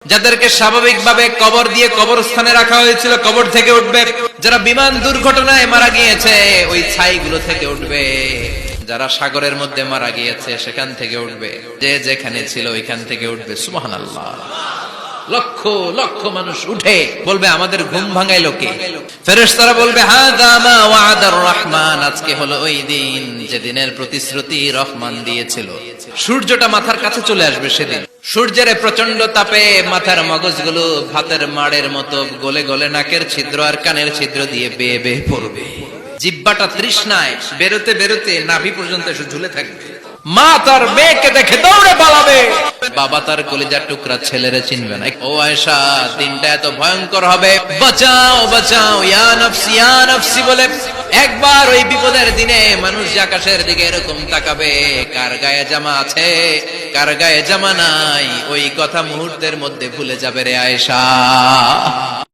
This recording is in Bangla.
যাদেরকে স্বাভাবিকভাবে কবর দিয়ে কবরস্থানে রাখা হয়েছিল কবর থেকে উঠবে, যারা বিমান দুর্ঘটনায় মারা গিয়েছে ওই ছাইগুলো থেকে উঠবে, যারা সাগরের মধ্যে মারা গিয়েছে সেখান থেকে উঠবে, যে যেখানে ছিল ওইখান থেকে উঠবে। সুবহানাল্লাহ। লক্ষ লক্ষ মানুষ উঠে বলবে আমাদের ঘুম ভাঙাইলো কে? ফেরেশতারা বলবে হাযা মা ওয়া'দার রহমান, আজকে হলো ওই দিন যেদিনের প্রতিশ্রুতি রহমান দিয়েছিল। সূর্যটা মাথার কাছে চলে আসবে সেদিন। সূর্যের প্রচন্ড তাপে মাথার মগজগুলো ভাতের মাড়ের মতো গলে গলে নাকের ছিদ্র আর কানের ছিদ্র দিয়ে বেয়ে বেয়ে পড়বে। জিহ্বাটা তৃষ্ণায় বেরোতে বেরোতে নাভি পর্যন্ত এসে ঝুলে থাকবে। মা তার মেয়েকে দেখে দৌড়ে পালাবে, বাবা তার কলিজার টুকরা ছেলেরে চিনবে না। ও আয়েশা, দিনটা এত ভয়ঙ্কর হবে, বাঁচাও বাঁচাও ইয়া নফসি ইয়া নফসি বলে একবার ওই বিপদের দিনে মানুষ আকাশের দিকে এরকম তাকাবে, কার গায়ে জামা আছে কার গায়ে জামা নাই, ওই কথা মুহূর্তের মধ্যে ভুলে যাবে রে আয়েশা।